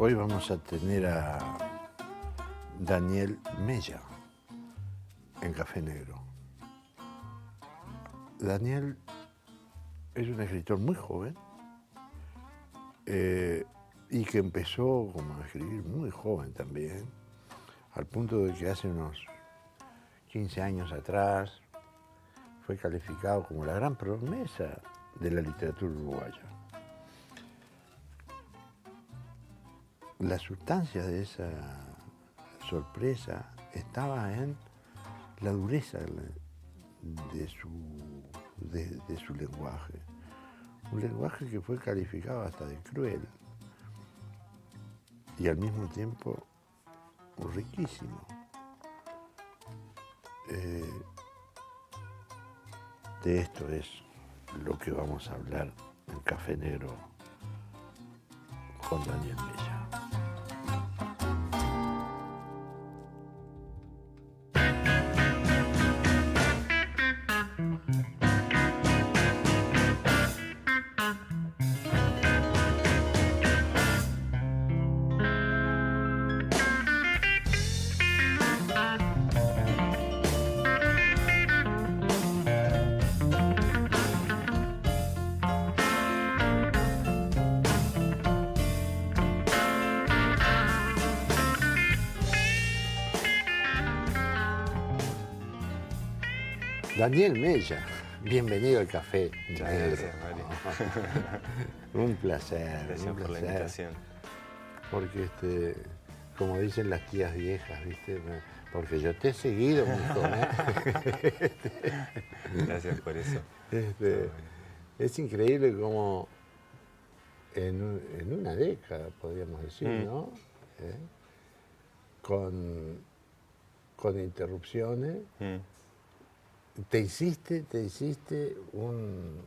Hoy vamos a tener a Daniel Mella en Café Negro. Daniel es un escritor muy joven y que empezó como a escribir muy joven también, al punto de que hace unos 15 años atrás fue calificado como la gran promesa de la literatura uruguaya. La sustancia de esa sorpresa estaba en la dureza de su lenguaje. Un lenguaje que fue calificado hasta de cruel y al mismo tiempo riquísimo. De esto es lo que vamos a hablar en Café Negro con Daniel Mella. Daniel Mella, bienvenido al Café Negro. Gracias, Mario. Un placer. Gracias un por la placer. invitación. Porque, como dicen las tías viejas, ¿viste? Porque yo te he seguido, mijo, ¿eh? Gracias por eso. Es increíble cómo en una década, podríamos decir, ¿no? Con interrupciones, te hiciste un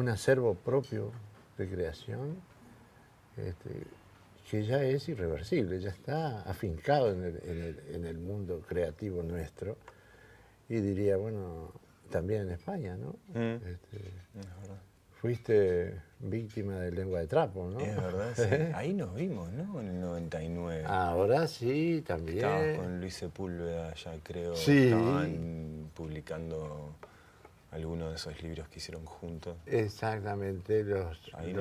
acervo propio de creación que ya es irreversible, ya está afincado en el mundo creativo nuestro y diría, bueno, también en España, ¿no? Es verdad. Fuiste víctima de Lengua de Trapo, ¿no? Es verdad, sí. Ahí nos vimos, ¿no? En el 99. Ahora sí, también. Estabas con Luis Sepúlveda, ya creo. Sí. Estaban publicando algunos de esos libros que hicieron juntos. Exactamente, los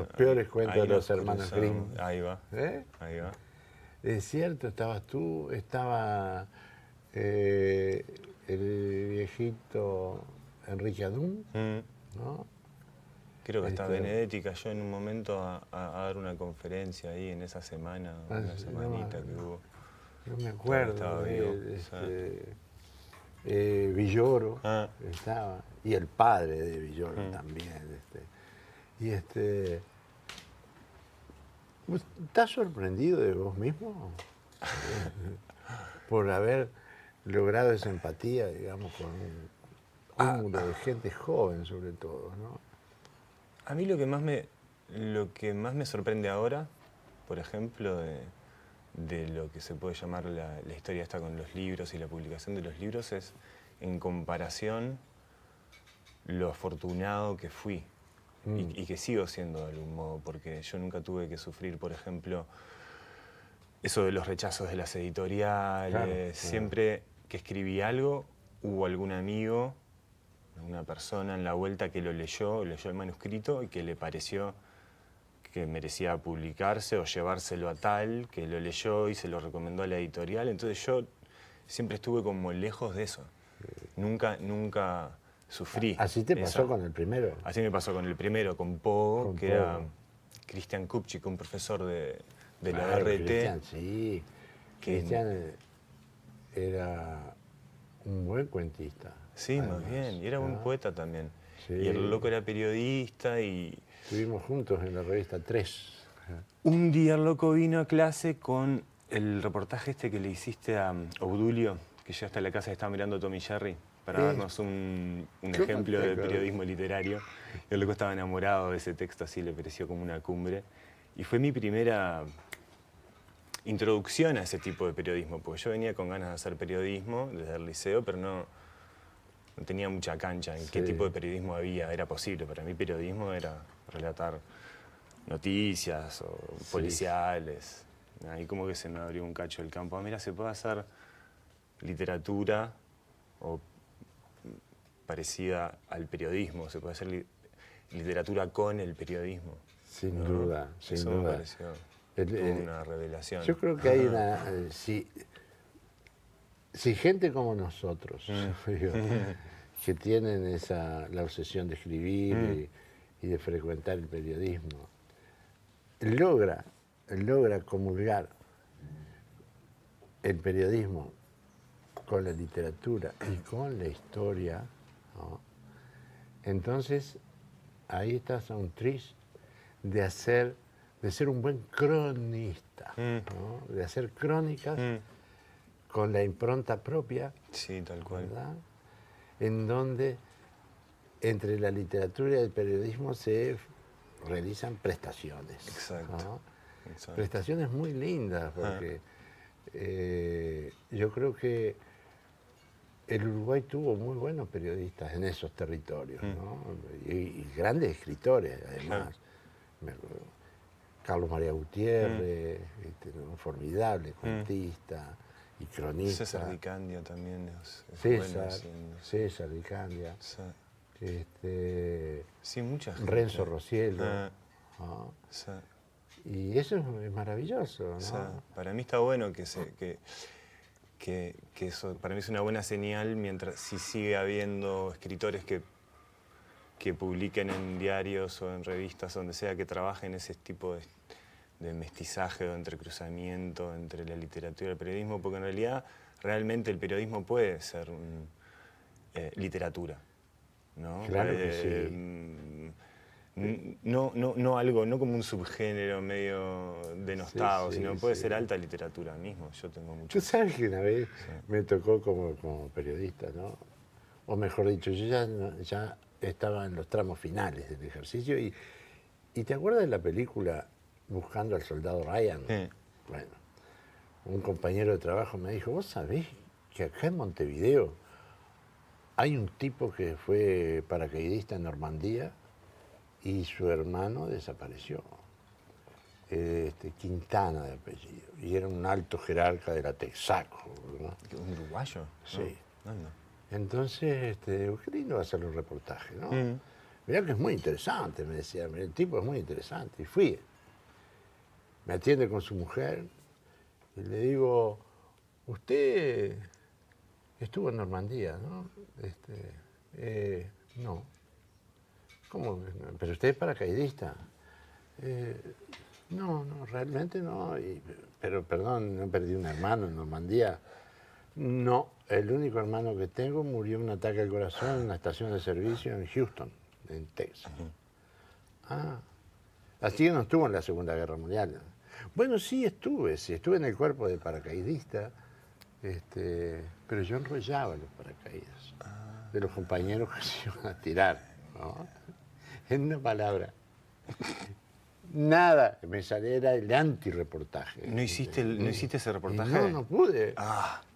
peores cuentos de los hermanos Grimm. Ahí va. Ahí va. Es cierto, estabas tú, estaba el viejito Enrique Adún, ¿no? Creo que hasta Benedetti cayó en un momento a dar una conferencia ahí en esa semana, una semanita que hubo. No me acuerdo. Estaba vivo. Villoro estaba, y el padre de Villoro también. ¿Estás sorprendido de vos mismo? Por haber logrado esa empatía, digamos, con un cúmulo de gente joven, sobre todo, ¿no? A mí lo que más me sorprende ahora, por ejemplo, de lo que se puede llamar la historia esta con los libros y la publicación de los libros es, en comparación, lo afortunado que fui y que sigo siendo de algún modo, porque yo nunca tuve que sufrir, por ejemplo, eso de los rechazos de las editoriales. Claro. Siempre que escribí algo, hubo algún amigo, una persona en la vuelta que leyó el manuscrito y que le pareció que merecía publicarse o llevárselo a tal, que lo leyó y se lo recomendó a la editorial. Entonces yo siempre estuve como lejos de eso. Nunca sufrí. ¿Así te pasó con el primero? Así me pasó con el primero, con Pogo, que era Cristian Kupchik, un profesor de la RT. Cristian, sí. Cristian era un buen cuentista. Sí, además, más bien. Y era un poeta también. Sí. Y el loco era periodista y... Estuvimos juntos en la revista 3. Un día el loco vino a clase con el reportaje este que le hiciste a Obdulio, que llegó hasta la casa y estaba mirando Tom y Jerry, para darnos un ejemplo de periodismo literario. Y el loco estaba enamorado de ese texto, así le pareció como una cumbre. Y fue mi primera introducción a ese tipo de periodismo, porque yo venía con ganas de hacer periodismo desde el liceo, pero no tenía mucha cancha en qué tipo de periodismo había, era posible. Para mí periodismo era relatar noticias o Sí. policiales. Ahí como que se me abrió un cacho el campo. Mira, se puede hacer literatura o parecida al periodismo, se puede hacer literatura con el periodismo. Sin ¿no? duda, sin Eso duda. me pareció una revelación. Yo creo que hay una... si gente como nosotros, digo, que tienen la obsesión de escribir y de frecuentar el periodismo, logra comulgar el periodismo con la literatura y con la historia, ¿no? Entonces ahí estás a un tris de ser un buen cronista, ¿no? De hacer crónicas con la impronta propia, Sí, tal cual. ¿verdad? En donde entre la literatura y el periodismo se realizan prestaciones. Exacto. ¿no? Exacto. Prestaciones muy lindas, porque yo creo que el Uruguay tuvo muy buenos periodistas en esos territorios, ¿no? Y grandes escritores, además. Me acuerdo, Carlos María Gutiérrez, un formidable cuentista y cronista. César Di Candia también es César, bueno haciendo. César Di Candia. Sí, mucha gente. Renzo Rocielo. ¿no? Sí. Y eso es maravilloso, ¿no? Sí. Para mí está bueno que eso, para mí es una buena señal mientras si sigue habiendo escritores que publiquen en diarios o en revistas, donde sea, que trabajen ese tipo de mestizaje o entrecruzamiento entre la literatura y el periodismo, porque en realidad realmente el periodismo puede ser literatura, ¿no? Claro que sí. No algo, no como un subgénero medio denostado, Sí, sino puede sí. ser alta literatura mismo. Yo tengo mucho. Tú sabes que una vez me tocó como periodista, ¿no? O mejor dicho, yo ya estaba en los tramos finales del ejercicio y ¿te acuerdas de la película Buscando al Soldado Ryan? Sí. Bueno, un compañero de trabajo me dijo, ¿vos sabés que acá en Montevideo hay un tipo que fue paracaidista en Normandía y su hermano desapareció? Quintana de apellido, y era un alto jerarca de la Texaco, ¿no? ¿Un uruguayo? Sí. No. Entonces, qué lindo hacer un reportaje, ¿no? Mirá que es muy interesante, me decía, el tipo es muy interesante. Y fui. Me atiende con su mujer y le digo, usted estuvo en Normandía, ¿no? No. ¿Cómo? ¿Pero usted es paracaidista? No, realmente no. Pero perdón, no perdí un hermano en Normandía. No, el único hermano que tengo murió en un ataque al corazón en una estación de servicio en Houston, en Texas. Así que no estuvo en la Segunda Guerra Mundial. Bueno, sí estuve en el cuerpo de paracaidista, pero yo enrollaba los paracaídas de los compañeros que se iban a tirar, ¿no? En una palabra. Nada, me saliera el anti-reportaje. ¿No hiciste ese reportaje? No pude.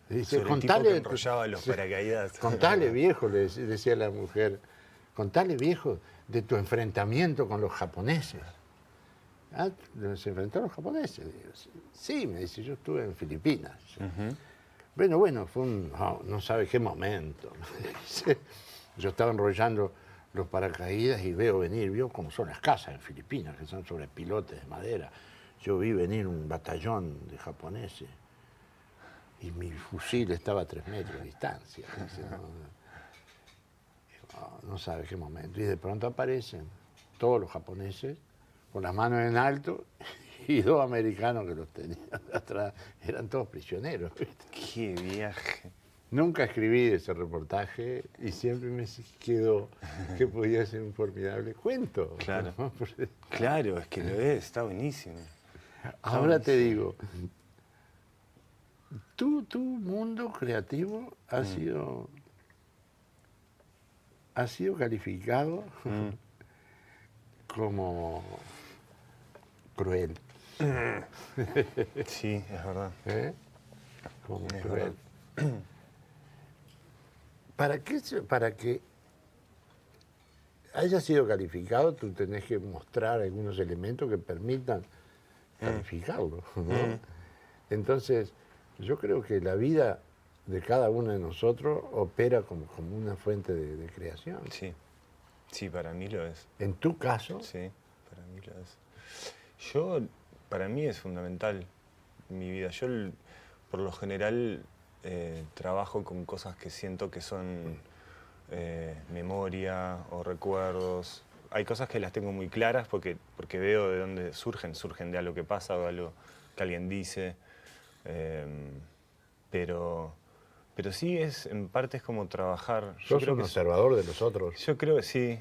Dice, sobre el tipo que enrollaba los paracaídas. Contale, viejo, le decía la mujer, contale, viejo, de tu enfrentamiento con los japoneses. ¿Se enfrentó a los japoneses? Digo, sí, me dice, yo estuve en Filipinas. Bueno, fue no sabe qué momento. Yo estaba enrollando los paracaídas y vio cómo son las casas en Filipinas, que son sobre pilotes de madera. Yo vi venir un batallón de japoneses y mi fusil estaba a 3 metros de distancia. Dice, no sabe qué momento. Y de pronto aparecen todos los japoneses con las manos en alto y 2 americanos que los tenían atrás. Eran todos prisioneros, ¿viste? ¡Qué viaje! Nunca escribí ese reportaje y siempre me quedó que podía ser un formidable cuento. Claro, claro, es que lo es, está buenísimo. Ahora te digo, tu mundo creativo ha sido calificado como cruel. Sí, es verdad. Como Es cruel. verdad. Para que haya sido calificado, tú tenés que mostrar algunos elementos que permitan calificarlo, ¿no? Entonces, yo creo que la vida de cada uno de nosotros opera como una fuente de creación. Sí, sí, para mí lo es. En tu caso, Sí, para mí lo es. Para mí es fundamental mi vida. Por lo general, trabajo con cosas que siento que son memoria o recuerdos. Hay cosas que las tengo muy claras porque veo de dónde surgen de algo que pasa o de algo que alguien dice. Pero sí en parte es como trabajar. sos un observador de los otros. Yo creo que sí.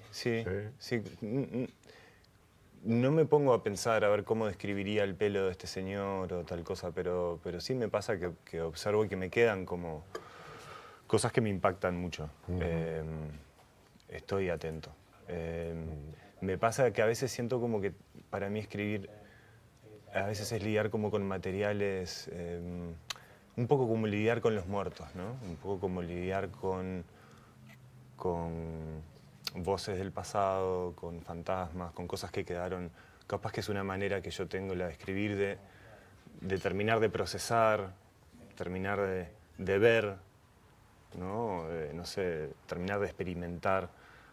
No me pongo a pensar a ver cómo describiría el pelo de este señor o tal cosa, pero sí me pasa que observo y que me quedan como cosas que me impactan mucho. Estoy atento. Me pasa que a veces siento como que para mí escribir a veces es lidiar como con materiales, un poco como lidiar con los muertos, ¿no? Un poco como lidiar con voces del pasado, con fantasmas, con cosas que quedaron. Capaz que es una manera que yo tengo la de escribir, de terminar de procesar, terminar de ver, ¿no? No sé, terminar de experimentar,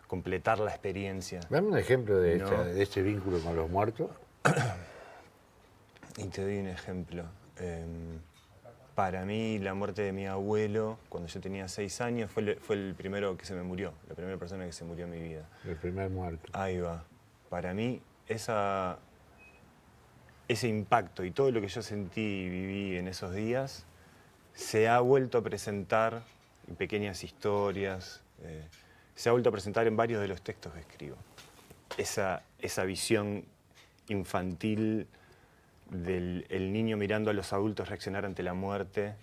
completar la experiencia. Dame un ejemplo de, No. de este vínculo con los muertos. Y te doy un ejemplo. Para mí, la muerte de mi abuelo, cuando yo tenía 6 años, fue el primero que se me murió, la primera persona que se murió en mi vida. El primer muerto. Ahí va. Para mí, ese impacto y todo lo que yo sentí y viví en esos días se ha vuelto a presentar en pequeñas historias, se ha vuelto a presentar en varios de los textos que escribo. Esa visión infantil del el niño mirando a los adultos reaccionar ante la muerte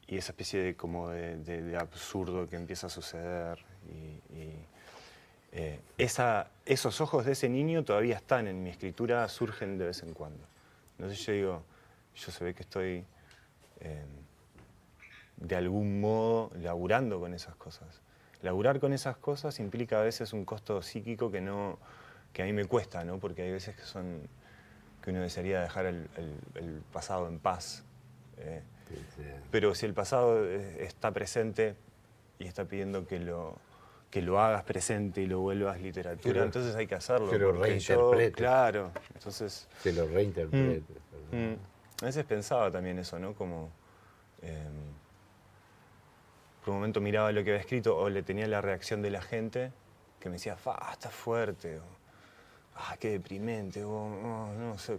y esa especie de absurdo que empieza a suceder. Esos ojos de ese niño todavía están en mi escritura, surgen de vez en cuando. Entonces yo digo, yo se ve que estoy de algún modo laburando con esas cosas. Laburar con esas cosas implica a veces un costo psíquico que a mí me cuesta, ¿no? Porque hay veces que uno desearía dejar el pasado en paz. Pero si el pasado está presente y está pidiendo que lo hagas presente y lo vuelvas literatura, entonces hay que hacerlo. Que lo reinterpretes. Claro, entonces... Que lo reinterpretes. A veces pensaba también eso, ¿no? Como... por un momento miraba lo que había escrito o le tenía la reacción de la gente que me decía, está fuerte, o qué deprimente, o no sé.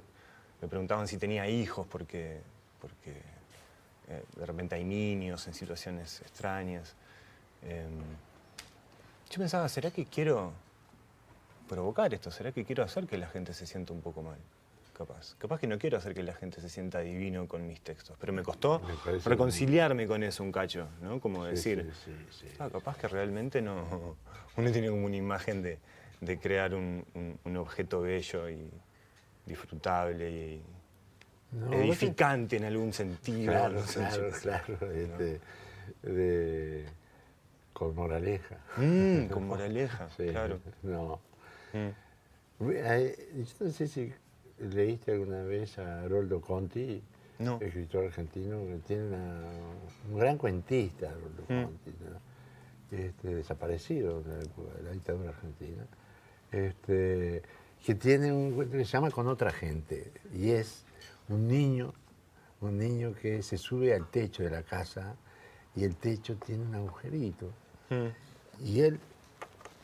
Me preguntaban si tenía hijos porque de repente hay niños en situaciones extrañas. Yo pensaba, ¿será que quiero provocar esto? ¿Será que quiero hacer que la gente se sienta un poco mal? Capaz que no quiero hacer que la gente se sienta divino con mis textos, pero me costó reconciliarme con eso un cacho, ¿no? Como decir, capaz que realmente no, uno tiene como una imagen de crear un objeto bello y disfrutable y edificante en algún sentido. Claro, no sé, claro. Con moraleja. Con moraleja, Sí, claro. No. Yo no sé si leíste alguna vez a Haroldo Conti, No. escritor argentino, que tiene un gran cuentista, Haroldo Conti, ¿no? Desaparecido de la dictadura argentina, que tiene un cuento que se llama Con otra gente, y es un niño que se sube al techo de la casa y el techo tiene un agujerito. Y él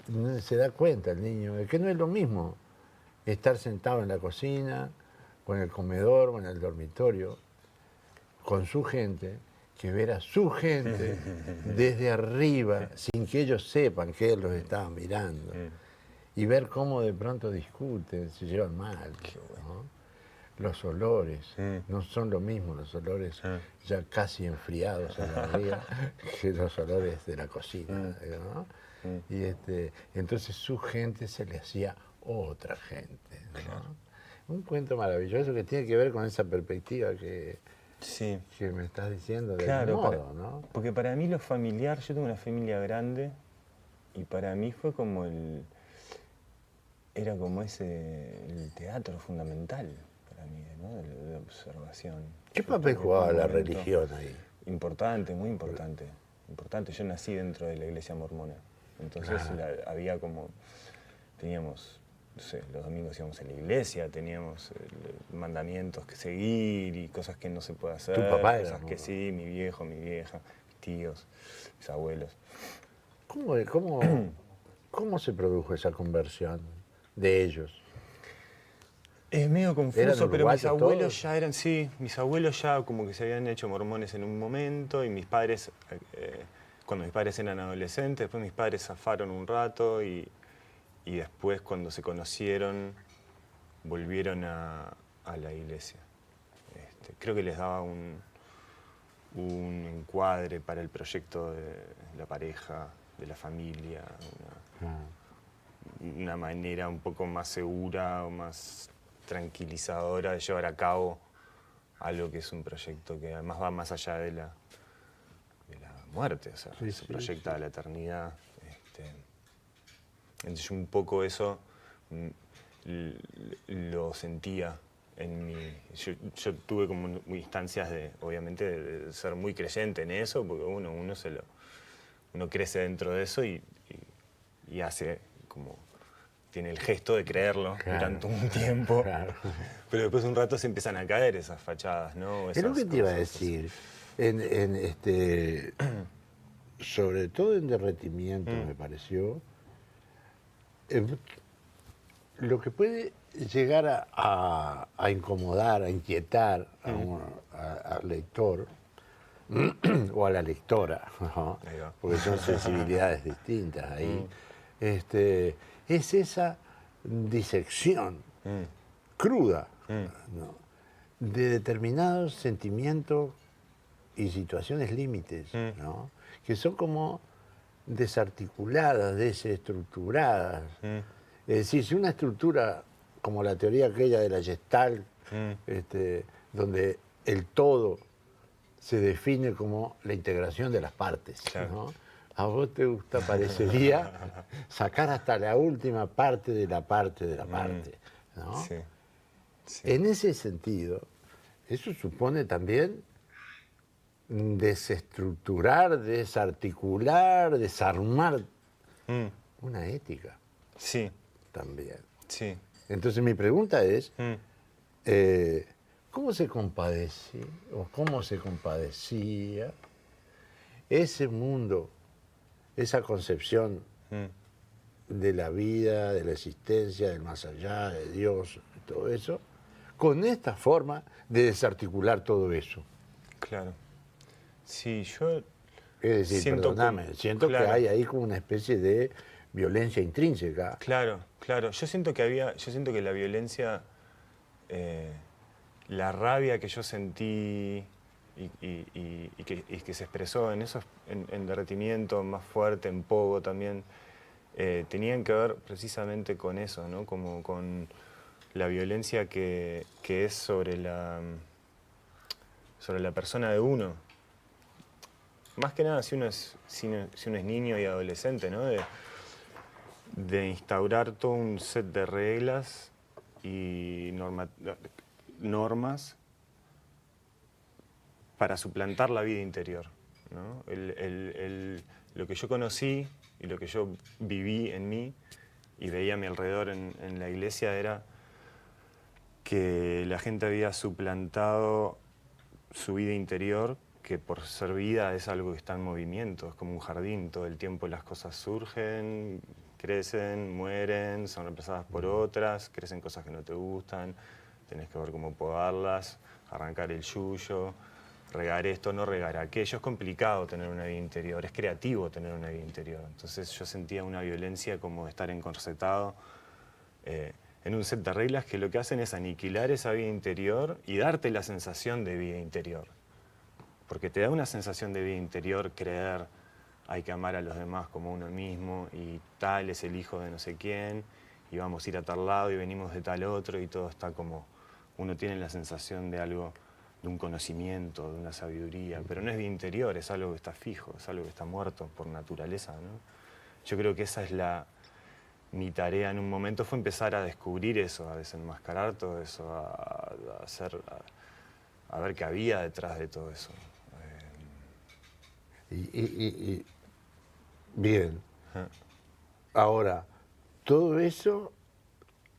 no se da cuenta, el niño, de que no es lo mismo estar sentado en la cocina, o en el comedor, o en el dormitorio, con su gente, que ver a su gente desde arriba, sin que ellos sepan que él los estaba mirando. Y ver cómo de pronto discuten, se llevan mal, ¿no? Los olores, no son lo mismo los olores ya casi enfriados en la barriga que los olores de la cocina, ¿no? Y entonces su gente se le hacía otra gente, ¿no? Un cuento maravilloso que tiene que ver con esa perspectiva que me estás diciendo del modo, ¿no? Porque para mí lo familiar, yo tengo una familia grande Y para mí fue como era como el teatro fundamental para mí, ¿no? De observación. ¿Qué Yo papel creo que fue jugaba un la momento religión ahí? importante, muy importante. Importante. Yo nací dentro de la iglesia mormona. Entonces había como, teníamos, no sé, los domingos íbamos a la iglesia, teníamos mandamientos que seguir y cosas que no se puede hacer, ¿Tu papá era cosas que sí, mi viejo, mi vieja, mis tíos, mis abuelos. ¿Cómo se produjo esa conversión de ellos? Es medio ¿Eran confuso, pero mis uruguayos abuelos todos? ya eran, sí, mis abuelos ya como que se habían hecho mormones en un momento y mis padres, cuando mis padres eran adolescentes, después mis padres zafaron un rato y después cuando se conocieron volvieron a la iglesia. Creo que les daba un encuadre para el proyecto de la pareja, de la familia, una manera un poco más segura o más tranquilizadora de llevar a cabo algo que es un proyecto que además va más allá de la muerte, o sea, se proyecta a la eternidad. Entonces yo un poco eso lo sentía en mí. Yo tuve como instancias obviamente, de ser muy creyente en eso, porque uno crece dentro de eso y hace como, tiene el gesto de creerlo durante un tiempo, pero después un rato se empiezan a caer esas fachadas, ¿no? Es lo que te iba a cosas. decir. Sobre todo en Derretimiento, me pareció, lo que puede llegar a incomodar, a inquietar al lector o a la lectora, ¿no? Porque son sensibilidades distintas ahí, es esa disección cruda, ¿no? De determinados sentimientos y situaciones límites, ¿no? Que son como desarticuladas, desestructuradas. Es decir, si una estructura como la teoría aquella de la Gestalt, donde el todo se define como la integración de las partes, ¿no? A vos te parecería sacar hasta la última parte de la parte de la parte, ¿no? Sí, sí. En ese sentido, eso supone también desestructurar, desarticular, desarmar una ética Sí, también. sí. Entonces mi pregunta es, ¿cómo se compadece o cómo se compadecía ese mundo, esa concepción de la vida, de la existencia, del más allá, de Dios, de todo eso, con esta forma de desarticular todo eso? Claro. Sí, yo Es decir, siento perdóname, siento que claro, hay ahí como una especie de violencia intrínseca. claro, claro. Yo siento que la violencia, la rabia que yo sentí y que se expresó en eso, en Derretimiento, más fuerte, en Pogo también, tenían que ver precisamente con eso, ¿no? Como con la violencia que es sobre la persona de uno. Más que nada si uno es niño y adolescente, ¿no? De instaurar todo un set de reglas y normas para suplantar la vida interior, ¿no? Lo que yo conocí y lo que yo viví en mí y veía a mi alrededor en la iglesia era que la gente había suplantado su vida interior, que por ser vida es algo que está en movimiento, es como un jardín, todo el tiempo las cosas surgen, crecen, mueren, son reemplazadas por otras, crecen cosas que no te gustan, tenés que ver cómo podarlas, arrancar el yuyo, regar esto, no regar aquello. Es complicado tener una vida interior, es creativo tener una vida interior. Entonces yo sentía una violencia como de estar encorsetado en un set de reglas que lo que hacen es aniquilar esa vida interior y darte la sensación de vida interior. Porque te da una sensación de vida interior creer hay que amar a los demás como uno mismo y tal es el hijo de no sé quién y vamos a ir a tal lado y venimos de tal otro y todo está como, uno tiene la sensación de algo, de un conocimiento, de una sabiduría, pero no es vida interior, es algo que está fijo, es algo que está muerto por naturaleza, ¿no? yo creo que esa es mi tarea en un momento, fue empezar a descubrir eso, a desenmascarar todo eso, a ver qué había detrás de todo eso. Bien. Ajá. Ahora, todo eso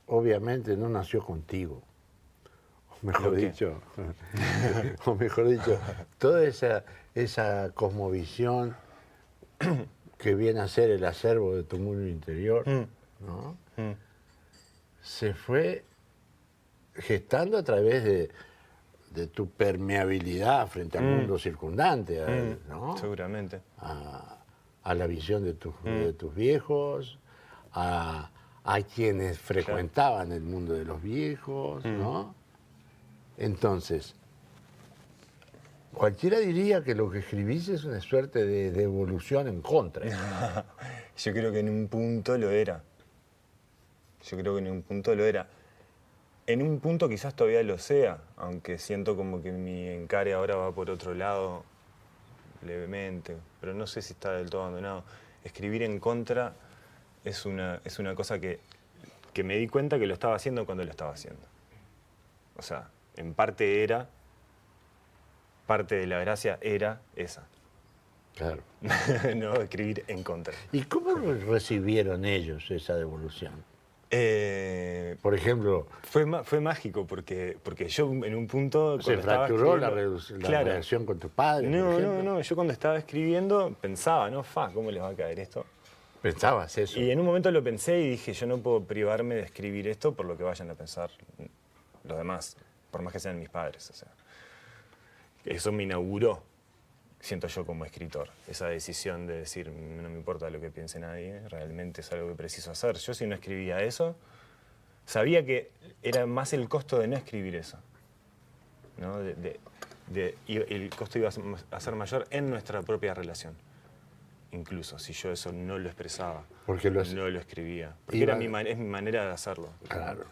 obviamente no nació contigo. O mejor ¿Lo qué? dicho, o mejor dicho, toda esa cosmovisión que viene a ser el acervo de tu mundo interior, ¿no? Se fue gestando a través de tu permeabilidad frente al mundo circundante, ¿no? Seguramente. A la visión de tus viejos, a quienes frecuentaban el mundo de los viejos, ¿no? Entonces, cualquiera diría que lo que escribís es una suerte de evolución en contra. Yo creo que en un punto lo era. Yo creo que en un punto lo era. En un punto quizás todavía lo sea, aunque siento como que mi encare ahora va por otro lado levemente, pero no sé si está del todo abandonado. Escribir en contra es una cosa que me di cuenta que lo estaba haciendo cuando lo estaba haciendo. O sea, en parte parte de la gracia era esa. Claro. No, escribir en contra. ¿Y cómo recibieron ellos esa devolución? Por ejemplo, Fue mágico porque yo en un punto... se fracturó la relación con tu padre, por ejemplo. No, yo cuando estaba escribiendo pensaba, ¿no? ¿Cómo les va a caer esto? Pensabas eso. Y en un momento lo pensé y dije, yo no puedo privarme de escribir esto por lo que vayan a pensar los demás, por más que sean mis padres. O sea, eso me inauguró, siento yo como escritor, esa decisión de decir, no me importa lo que piense nadie, realmente es algo que preciso hacer. Yo si no escribía eso, sabía que era más el costo de no escribir eso, ¿no? Y el costo iba a ser mayor en nuestra propia relación. Incluso si yo eso no lo expresaba, no lo escribía. Porque es mi manera de hacerlo. Claro.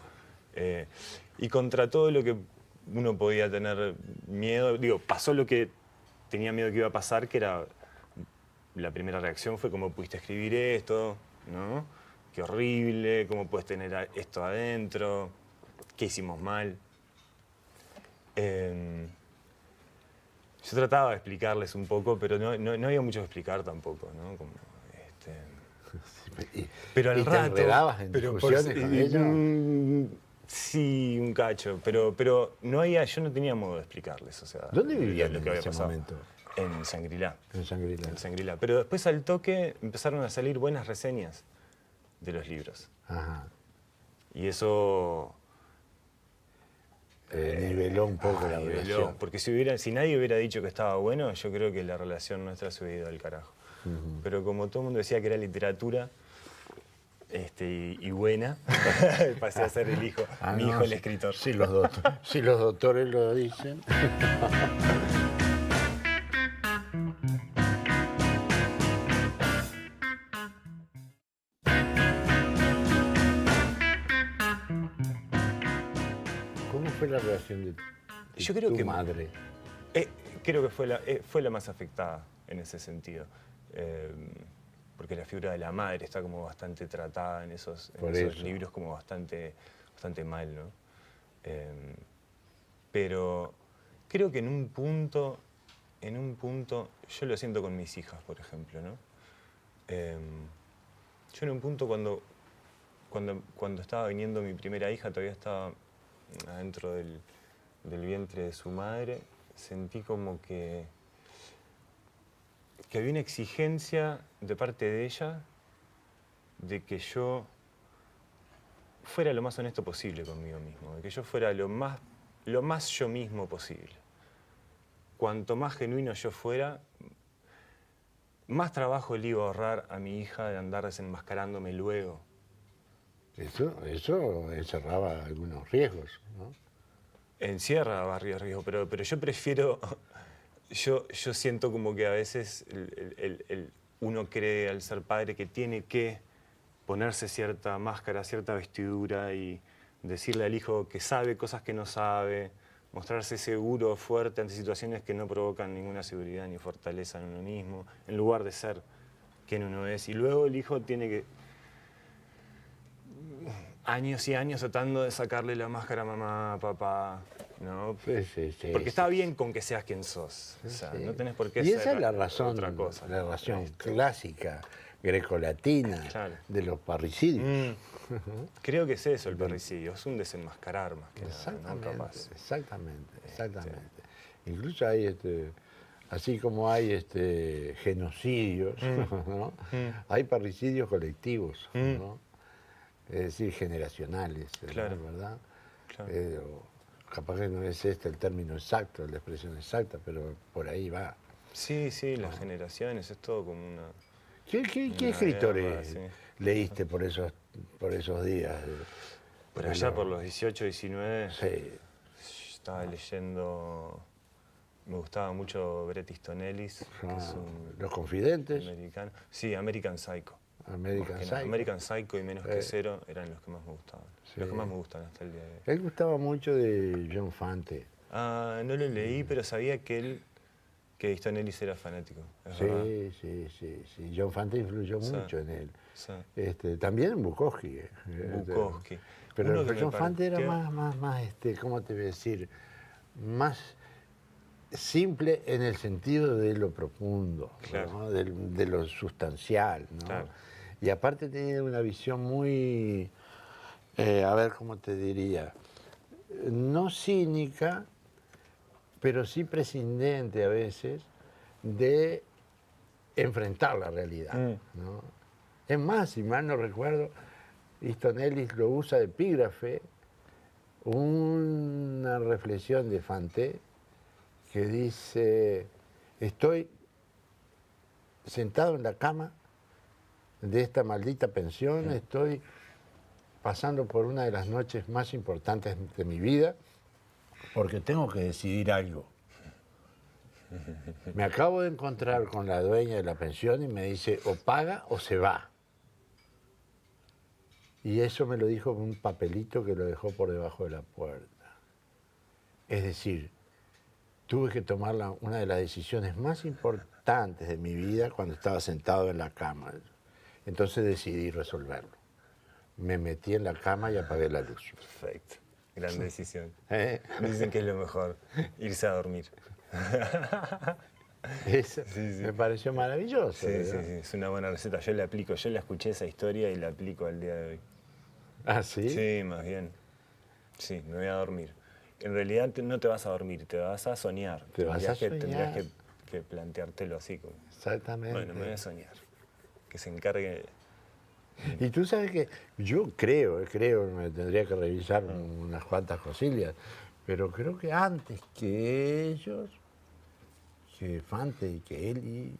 Y contra todo lo que uno podía tener miedo, pasó lo que tenía miedo que iba a pasar, que era, la primera reacción fue cómo pudiste escribir esto, ¿no? Qué horrible, cómo puedes tener esto adentro, qué hicimos mal. Yo trataba de explicarles un poco, pero no había mucho que explicar tampoco, ¿no? Pero al ¿Y te rato... enredabas en discusiones con ellos? Sí, un cacho, pero yo no tenía modo de explicarles, o sea... ¿Dónde vivían lo en que había ese pasado. momento? En Shangri-La. En Shangri-La. En Shangri-La. Pero después al toque empezaron a salir buenas reseñas de los libros. Ajá. Y eso... niveló un poco la relación. Porque si nadie hubiera dicho que estaba bueno, yo creo que la relación nuestra se hubiera ido al carajo. Pero como todo el mundo decía que era literatura y buena, pasé a ser el hijo, mi hijo el escritor. Si los doctores lo dicen. ¿Cómo fue la relación de Yo creo tu que madre? Creo que fue la más afectada en ese sentido. Porque la figura de la madre está como bastante tratada en esos libros como bastante mal, ¿no? Pero creo que en un punto, yo lo siento con mis hijas, por ejemplo, ¿no? Yo en un punto cuando estaba viniendo mi primera hija, todavía estaba adentro del vientre de su madre, sentí como que había una exigencia de parte de ella de que yo fuera lo más honesto posible conmigo mismo, de que yo fuera lo más yo mismo posible. Cuanto más genuino yo fuera, más trabajo le iba a ahorrar a mi hija de andar desenmascarándome luego. Eso encerraba algunos riesgos, ¿no? Encierra varios riesgos, pero yo prefiero... Yo siento como que a veces uno cree al ser padre que tiene que ponerse cierta máscara, cierta vestidura y decirle al hijo que sabe cosas que no sabe, mostrarse seguro, fuerte ante situaciones que no provocan ninguna seguridad ni fortaleza en uno mismo, en lugar de ser quién uno es. Y luego el hijo tiene que años y años tratando de sacarle la máscara a mamá, papá, ¿no? Sí, Porque está bien con que seas quien sos. O sea, sí. no tenés por qué Y ser esa es la razón, otra cosa. la razón clásica, grecolatina, Claro. de los parricidios. Creo que es eso el parricidio, es un desenmascarar más que nada, ¿no? Exactamente, Capaz. exactamente. Incluso hay, así como hay genocidios, ¿no? Hay parricidios colectivos, ¿no? Es decir, generacionales, ¿no? Claro. ¿Verdad? Claro. Capaz que no es este el término exacto, la expresión exacta, pero por ahí va. Sí, las generaciones, es todo como una... ¿Qué Una escritores guerra, sí. leíste por esos días? Por allá, por los 18, 19, Sí. estaba leyendo... Me gustaba mucho Bret Easton Ellis, que es un Los Confidentes, americano. Sí, American Psycho. American Más que nada. Psycho. American Psycho y Menos que Cero eran los que más me gustaban. Sí. Los que más me gustan hasta el día de hoy. Él gustaba mucho de John Fante. Ah, no lo leí, pero sabía que Easton Ellis era fanático. Es verdad. Sí. John Fante influyó mucho en él. Sí. También en Bukowski. Bukowski. Pero Uno que me John Fante era pareció- más, ¿cómo te voy a decir? Más simple en el sentido de lo profundo, Claro. ¿no? De lo sustancial, ¿no? Claro. Y aparte tenía una visión muy, a ver cómo te diría, no cínica, pero sí prescindente a veces de enfrentar la realidad, ¿no? Es más, si mal no recuerdo, Easton Ellis lo usa de epígrafe, una reflexión de Fante que dice: estoy sentado en la cama de esta maldita pensión, estoy pasando por una de las noches más importantes de mi vida porque tengo que decidir algo. Me acabo de encontrar con la dueña de la pensión y me dice: o paga o se va. Y eso me lo dijo con un papelito que lo dejó por debajo de la puerta. Es decir, tuve que tomar una de las decisiones más importantes de mi vida cuando estaba sentado en la cama. Entonces decidí resolverlo. Me metí en la cama y apagué la luz. Perfecto. Gran decisión. ¿Eh? Dicen que es lo mejor, irse a dormir. Eso me pareció maravilloso. Sí, es una buena receta. Yo la aplico, yo la escuché esa historia y la aplico al día de hoy. ¿Ah, sí? Sí, más bien. Sí, me voy a dormir. En realidad no te vas a dormir, te vas a soñar. Te vas a soñar. Tendrías que planteártelo así como. Exactamente. Bueno, me voy a soñar. Que se encargue. Y tú sabes que yo creo, me tendría que revisar unas cuantas cosillas, pero creo que antes que ellos, que Fante y que Eli,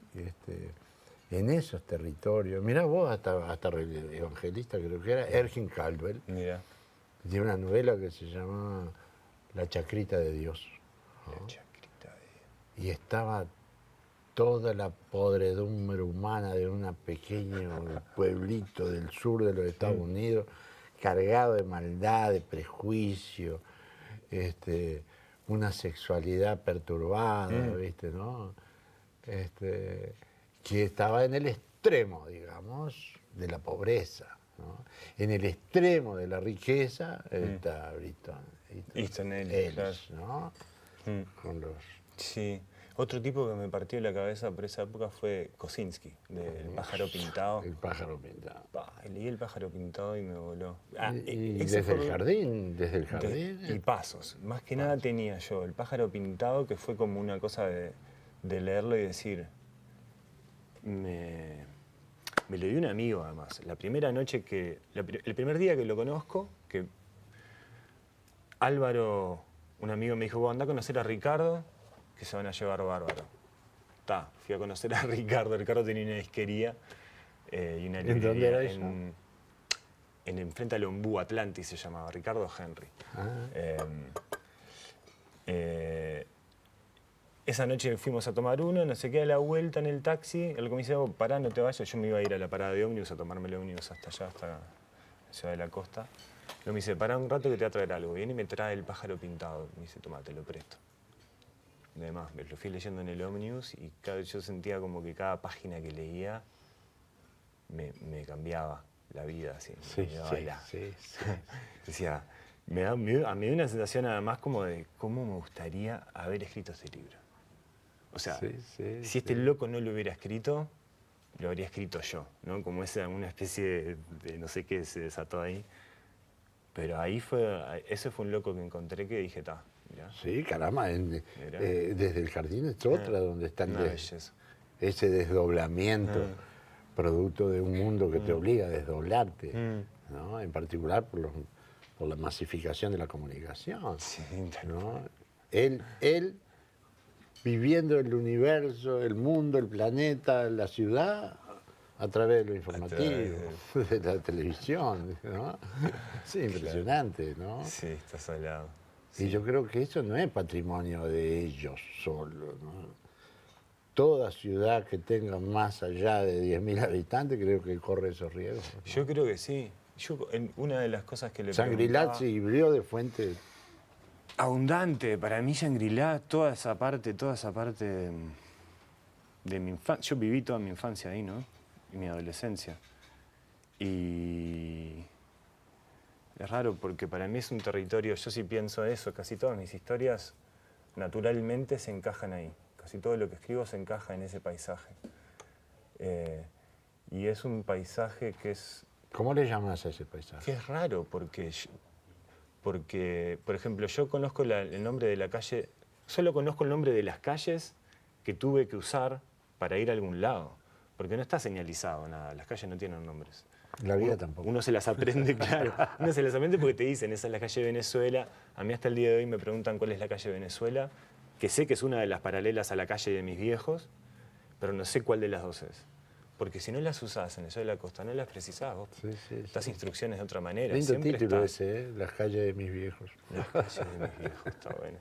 en esos territorios, mirá vos, hasta evangelista creo que era, Ergin Caldwell, Mira. de una novela que se llamaba La Chacrita de Dios. ¿no? La chacrita de... Y estaba toda la podredumbre humana de un pequeño pueblito del sur de los Estados Unidos, cargado de maldad, de prejuicio, una sexualidad perturbada, ¿viste, no? Que estaba en el extremo, digamos, de la pobreza, ¿no? En el extremo de la riqueza está Easton Ellis, claro. ¿no? Con los... Sí. Otro tipo que me partió la cabeza por esa época fue Kosinski, del Pájaro Pintado. El Pájaro Pintado. Leí El Pájaro Pintado y me voló. Y ese desde fue el jardín, y Pasos. Más que nada tenía yo El Pájaro Pintado, que fue como una cosa de leerlo y decir... Me lo dio un amigo, además. La primera noche que... el primer día que lo conozco, que Álvaro, un amigo, me dijo: vos andá a conocer a Ricardo, que se van a llevar bárbaro. Fui a conocer a Ricardo. Ricardo tenía una disquería y una librería. ¿En dónde era eso? Enfrente al Ombú, Atlantis se llamaba, Ricardo Henry. Esa noche fuimos a tomar uno, no sé qué, a la vuelta en el taxi, él me dice: pará, no te vayas. Yo me iba a ir a la parada de ómnibus a tomarme el ómnibus hasta allá, hasta la ciudad de la costa. Luego me dice: pará un rato que te voy a traer algo. Viene y me trae El Pájaro Pintado. Me dice: toma, te lo presto. Además, me lo fui leyendo en el ómnibus y yo sentía como que cada página que leía me cambiaba la vida, así. Sí, Me daba sí, sí, sí. Decía, a mí me dio una sensación además como de cómo me gustaría haber escrito este libro. O sea, Sí, sí, si este sí. loco no lo hubiera escrito, lo habría escrito yo, ¿no? Como una especie de no sé qué se desató ahí. Pero ese fue un loco que encontré que dije, ta, mirá. Sí, caramba, Mirá. desde el jardín es otra, donde está Una belleza. ese desdoblamiento, producto de un mundo que te obliga a desdoblarte, ¿no? En particular por la masificación de la comunicación. Sí, tal ¿no? cual. Él viviendo el universo, el mundo, el planeta, la ciudad, a través de lo informativo, de la televisión, ¿no? Sí, impresionante, ¿no? Sí, está salado. Y Sí. yo creo que eso no es patrimonio de ellos solo, ¿no? Toda ciudad que tenga más allá de 10.000 habitantes creo que corre esos riesgos, ¿no? Yo creo que sí. Una de las cosas que le Shangri-La preguntaba... se vivió de fuente. Abundante, para mí Shangri-La, toda esa parte de mi infancia. Yo viví toda mi infancia ahí, ¿no? Y mi adolescencia. Y es raro porque para mí es un territorio, yo sí pienso eso, casi todas mis historias naturalmente se encajan ahí. Casi todo lo que escribo se encaja en ese paisaje. Y es un paisaje que es ¿Cómo le llamas a ese paisaje? que es raro porque, por ejemplo, yo conozco el nombre de la calle, solo conozco el nombre de las calles que tuve que usar para ir a algún lado, porque no está señalizado nada, las calles no tienen nombres. La vida tampoco. Uno se las aprende, claro, uno se las aprende porque te dicen, esa es la calle Venezuela. A mí hasta el día de hoy me preguntan cuál es la calle Venezuela, que sé que es una de las paralelas a la calle de mis viejos, pero no sé cuál de las dos es. Porque si no las usás en el sur de la costa, no las precisás vos. Sí, sí, Das sí. instrucciones de otra manera. Lindo Siempre título estás. ese, ¿eh? Las calles de mis viejos. Las calles de mis viejos, está bueno.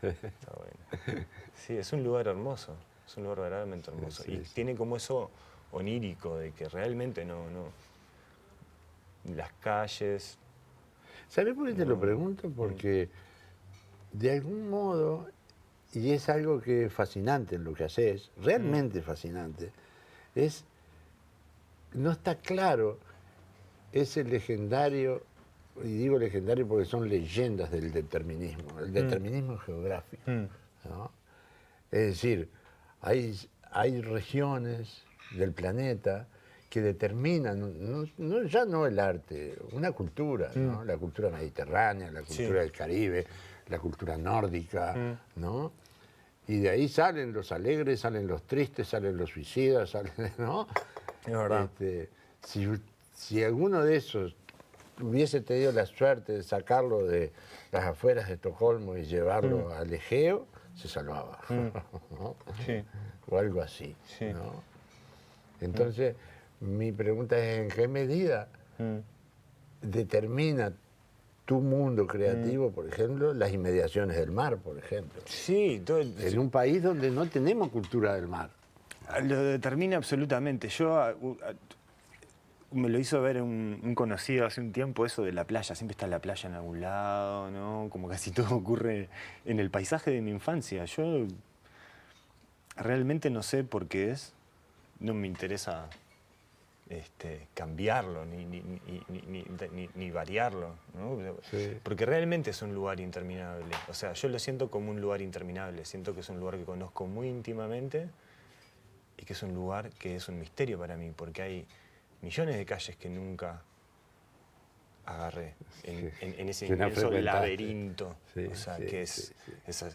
Está bueno. Sí, es un lugar hermoso. Es un lugar verdaderamente hermoso. Sí, Y sí. tiene como eso onírico de que realmente no. Las calles. ¿Sabes por qué te lo pregunto? Porque de algún modo, y es algo que es fascinante en lo que haces, realmente fascinante, no está claro ese legendario, y digo legendario porque son leyendas del determinismo, el determinismo geográfico, ¿no? Es decir, hay regiones del planeta que determinan, ya no el arte, una cultura, ¿no? La cultura mediterránea, la cultura del Caribe, la cultura nórdica, ¿no? Y de ahí salen los alegres, salen los tristes, salen los suicidas, salen, ¿no? Es verdad. Si alguno de esos hubiese tenido la suerte de sacarlo de las afueras de Estocolmo y llevarlo al Egeo, se salvaba, ¿no? Sí. O algo así, Sí. ¿no? Entonces, mi pregunta es, ¿en qué medida determina tu mundo creativo, por ejemplo, las inmediaciones del mar, por ejemplo? Sí, En un país donde no tenemos cultura del mar. lo determina absolutamente. Me lo hizo ver un conocido hace un tiempo, eso de la playa. Siempre está la playa en algún lado, ¿no? Como casi todo ocurre en el paisaje de mi infancia. Yo realmente no sé por qué es. No me interesa cambiarlo ni variarlo, ¿no? Sí. Porque realmente es un lugar interminable. O sea, yo lo siento como un lugar interminable. Siento que es un lugar que conozco muy íntimamente y que es un lugar que es un misterio para mí, porque hay millones de calles que nunca agarré en ese Que no inmenso frecuentaste. laberinto. Sí, o sea, sí, que sí, sí.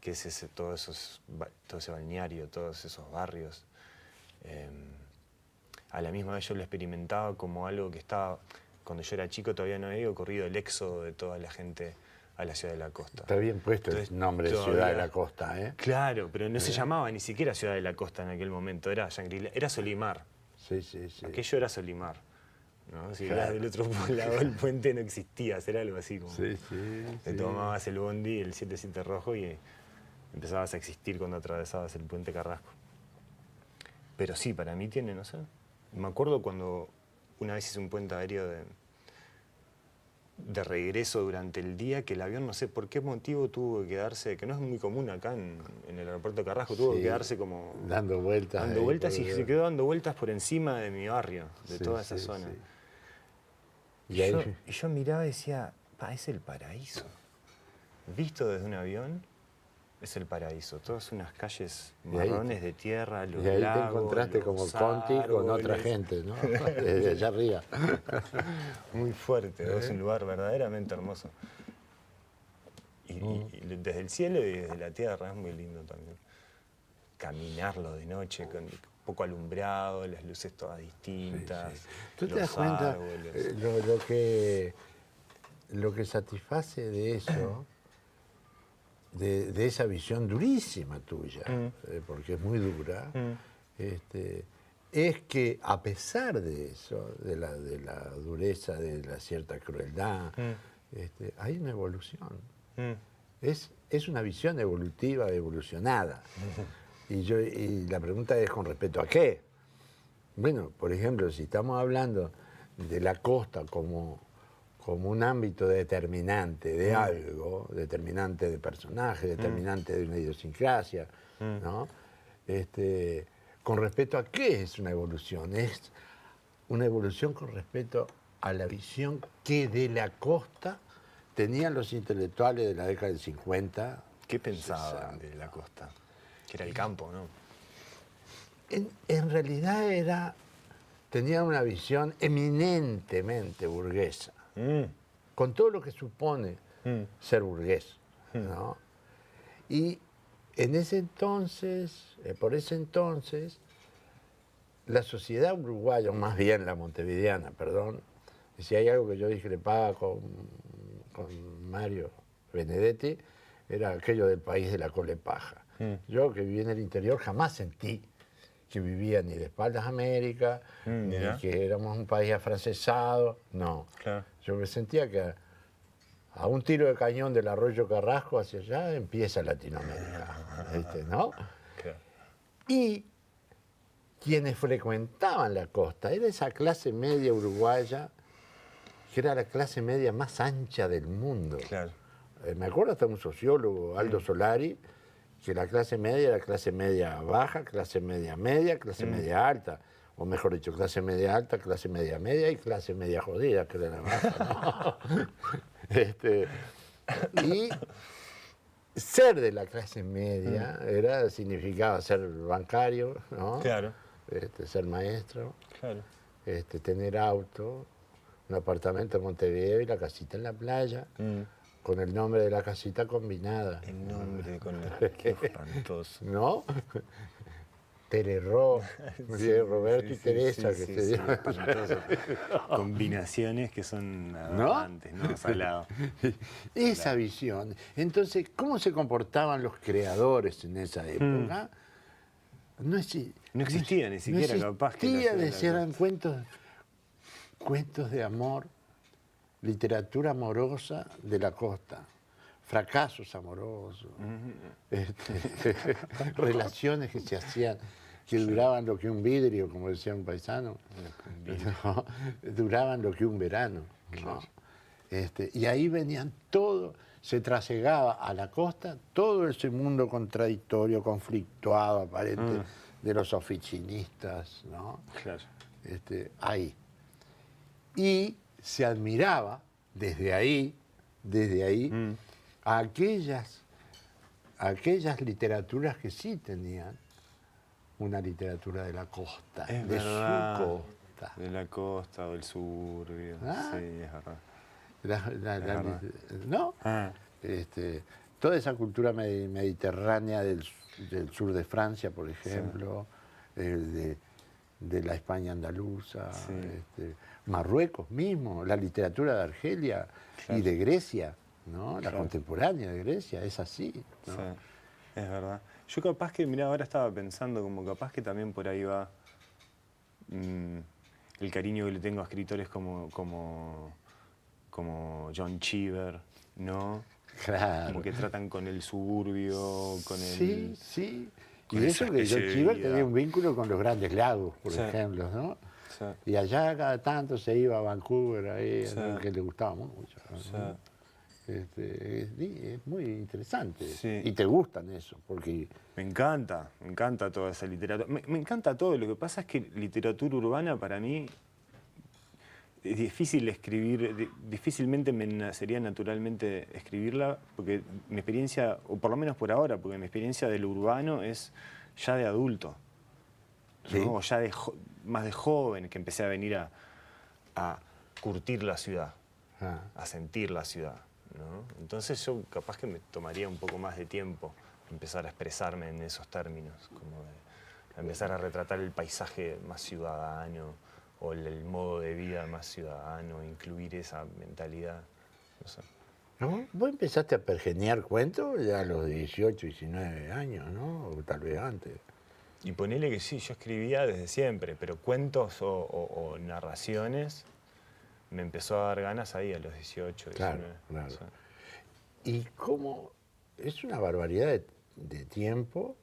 que es todo ese balneario, todos esos barrios. A la misma vez yo lo experimentaba como algo que estaba, cuando yo era chico todavía no había ocurrido el éxodo de toda la gente a la ciudad de la costa. Está bien puesto Entonces, el nombre de todavía- Ciudad de la Costa, ¿eh? Claro, pero no se llamaba ni siquiera Ciudad de la Costa en aquel momento, era Shangri-La, era Solimar. Sí, sí, sí. Aquello era Solimar. ¿No? Si Claro. eras del otro lado del puente no existías, era algo así como. Sí, sí, Te sí. tomabas el bondi, el 77 rojo y empezabas a existir cuando atravesabas el puente Carrasco. Pero sí, para mí tiene, no sé. Me acuerdo cuando una vez hice un puente aéreo de regreso durante el día que el avión, no sé por qué motivo, tuvo que quedarse, que no es muy común acá en el aeropuerto de Carrasco, tuvo que quedarse como... Dando vueltas. Dando vueltas y se quedó dando vueltas por encima de mi barrio, de toda esa sí, zona. Sí. Y yo miraba y decía, pa, es el paraíso. Visto desde un avión, es el paraíso. Todas unas calles marrones de tierra, los y ahí lagos, te encontraste como Conti con otra gente, ¿no? Desde allá arriba. Muy fuerte, es un lugar verdaderamente hermoso. Y desde el cielo y desde la tierra es muy lindo también. Caminarlo de noche con un poco alumbrado, las luces todas distintas. Sí. ¿Tú te das cuenta lo que satisface de eso, de esa visión durísima tuya, porque es muy dura, es que a pesar de eso, de la dureza, de la cierta crueldad, hay una evolución. Es una visión evolutiva, evolucionada. Y la pregunta es con respecto a qué. Bueno, por ejemplo, si estamos hablando de la costa como un ámbito determinante de algo, determinante de personaje, determinante de una idiosincrasia, ¿no? ¿Con respecto a qué es una evolución? Es una evolución con respecto a la visión que de la costa tenían los intelectuales de la década del 50. ¿Qué pensaban de la costa? Que era el campo, ¿no? En realidad tenía una visión eminentemente burguesa, con todo lo que supone ser burgués, ¿no? Y en ese entonces, por ese entonces, la sociedad uruguaya, o más bien la montevideana, perdón, y si hay algo que yo discrepaba con Mario Benedetti, era aquello del país de la colepaja. Yo, que viví en el interior, jamás sentí que vivía ni de espaldas a América, ni que éramos un país afrancesado, no. Claro. Yo me sentía que a un tiro de cañón del arroyo Carrasco hacia allá empieza Latinoamérica, ¿no? Claro. Y quienes frecuentaban la costa era esa clase media uruguaya, que era la clase media más ancha del mundo. Claro. Me acuerdo hasta un sociólogo, Aldo Solari, que la clase media era clase media baja, clase media media, clase media alta. O mejor dicho, clase media alta, clase media media y clase media jodida, que era la baja, ¿no? Y ser de la clase media significaba ser bancario, ¿no? Claro. Ser maestro, Claro. tener auto, un apartamento en Montevideo y la casita en la playa, con el nombre de la casita combinada. El nombre con el... Qué espantoso. ¿No? Tereró, Roberto y Teresa, que se dio. Espantoso. Combinaciones que son aberrantes, ¿no? Salado. Esa visión. Entonces, ¿cómo se comportaban los creadores en esa época? No existía ni siquiera, capaz que... Eran cuentos de amor, literatura amorosa de la costa, fracasos amorosos, relaciones que se hacían, que duraban lo que un vidrio, como decía un paisano, ¿no? Duraban lo que un verano, ¿no? Y ahí venían todo, se trasegaba a la costa todo ese mundo contradictorio, conflictuado, aparente, de los oficinistas, ¿no? Claro. Ahí. Y se admiraba desde ahí, a aquellas literaturas que sí tenían una literatura de la costa, Es de verdad, su costa. De la costa o del suburbio, ¿Ah? sí, es verdad. ¿No? Toda esa cultura mediterránea del sur de Francia, por ejemplo, de la España andaluza, Marruecos mismo, la literatura de Argelia y de Grecia, ¿no? La contemporánea de Grecia, es así, ¿no? Sí, es verdad. Yo capaz que, mira, ahora estaba pensando como capaz que también por ahí va el cariño que le tengo a escritores como John Cheever, ¿no? Claro. Como que tratan con el suburbio, con Sí, el... sí. con Y esa eso que John especie de Cheever vida. tenía un vínculo con los Grandes Lagos, por Sí. ejemplo, ¿no? Sí. Y allá cada tanto se iba a Vancouver, ahí, Sí. que le gustaba mucho. ¿no? Sí. Es muy interesante. Sí. Y te gustan eso, porque Me encanta toda esa literatura. Me encanta todo. Lo que pasa es que literatura urbana para mí es difícil escribir, difícilmente me nacería naturalmente escribirla, porque mi experiencia, o por lo menos por ahora, porque mi experiencia de lo urbano es ya de adulto, ¿no? ¿sí? O ya más de joven, que empecé a venir a curtir la ciudad, Ah, a sentir la ciudad, ¿no? Entonces yo capaz que me tomaría un poco más de tiempo empezar a expresarme en esos términos, como de empezar a retratar el paisaje más ciudadano o el modo de vida más ciudadano, incluir esa mentalidad, no sé. ¿no? Vos empezaste a pergeñar cuentos ya a los 18, 19 años, ¿no? O tal vez antes. Y ponele que sí, yo escribía desde siempre, pero cuentos o narraciones me empezó a dar ganas ahí a los 18, 19. Claro, claro. Sí. ¿Y cómo? Es una barbaridad de tiempo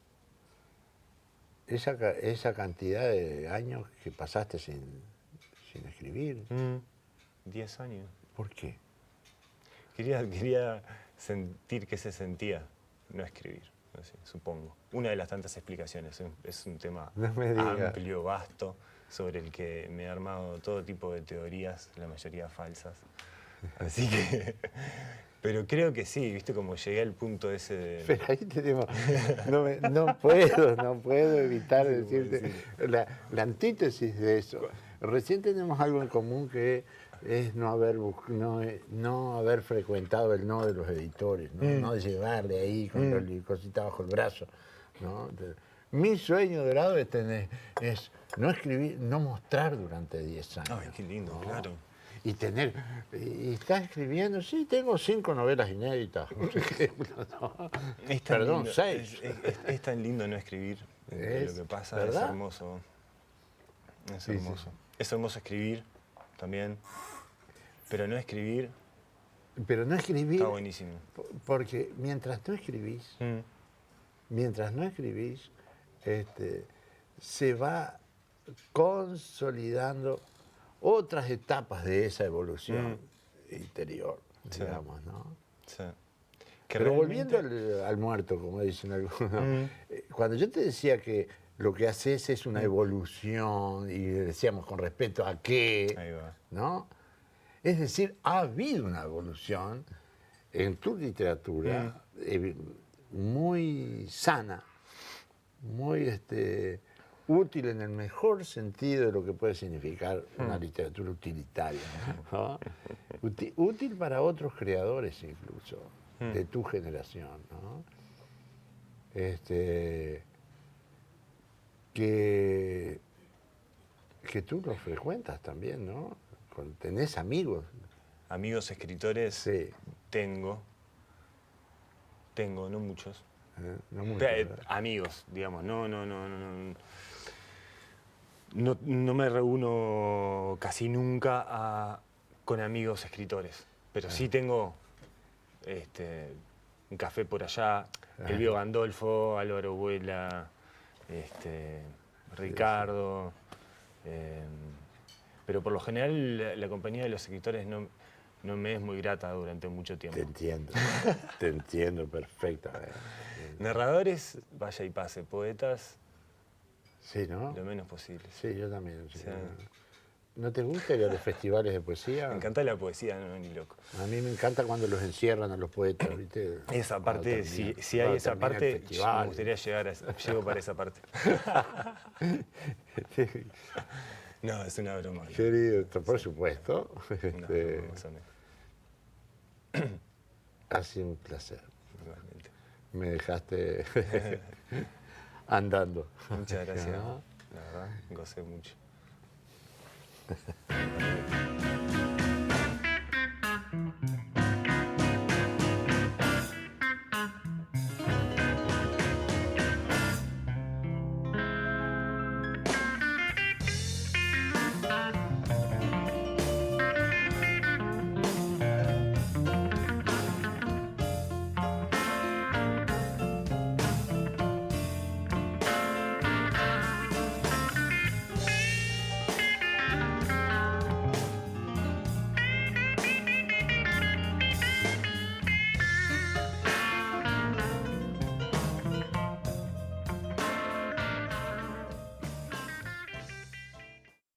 esa cantidad de años que pasaste sin escribir. 10 años. ¿Por qué? Quería sentir qué se sentía no escribir, así, supongo. Una de las tantas explicaciones. Es un tema No me digas. amplio, vasto, sobre el que me he armado todo tipo de teorías, la mayoría falsas. Así que... Pero creo que sí, viste, como llegué al punto ese de... Pero ahí tenemos, no puedo evitar decirte la antítesis de eso. Recién tenemos algo en común que es no haber frecuentado el no de los editores, no llevarle ahí con la cosita bajo el brazo, ¿no? Mi sueño dorado es no escribir, no mostrar durante 10 años. Ay, qué lindo, ¿no? claro. Y estás escribiendo, sí, tengo 5 novelas inéditas, por ejemplo, ¿no? Es tan Perdón, lindo, 6. es tan lindo no escribir. Lo que pasa ¿verdad? es hermoso. Es Sí, hermoso. sí. Es hermoso escribir también. Pero no escribir Pero no escribir, está buenísimo. porque mientras no escribís, se va consolidando otras etapas de esa evolución interior, Sí. digamos, ¿no? Sí. Que Pero realmente- volviendo al muerto, como dicen algunos, cuando yo te decía que lo que haces es una evolución, y decíamos con respeto a qué, Ahí va. ¿no? Es decir, ha habido una evolución en tu literatura muy sana, muy útil en el mejor sentido de lo que puede significar una literatura utilitaria, ¿no? Útil para otros creadores incluso, de tu generación, ¿no? Que tú los frecuentas también, ¿no? Tenés amigos. Amigos escritores Sí. tengo, no muchos. No mucho, Pero, ¿verdad? amigos, digamos, no me reúno casi nunca con amigos escritores, pero sí tengo un café por allá, Elvio Gandolfo, Álvaro Vuela, Ricardo, pero por lo general la compañía de los escritores no me es muy grata durante mucho tiempo. Te entiendo perfectamente. Narradores, vaya y pase, poetas, Sí, ¿no? lo menos posible. Sí, yo también. Sí. Sí. ¿No te gusta ir a los festivales de poesía? Me encanta la poesía, no, ni loco. A mí me encanta cuando los encierran a los poetas, ¿viste? Esa Cuando parte, termina- si hay cuando esa termina el parte, festival. me gustaría llego para esa parte. No, es una broma. Querido, por supuesto. Una broma, más o menos, Ha sido un placer. igualmente. Me dejaste andando. Muchas gracias. ¿No? La verdad, gocé mucho.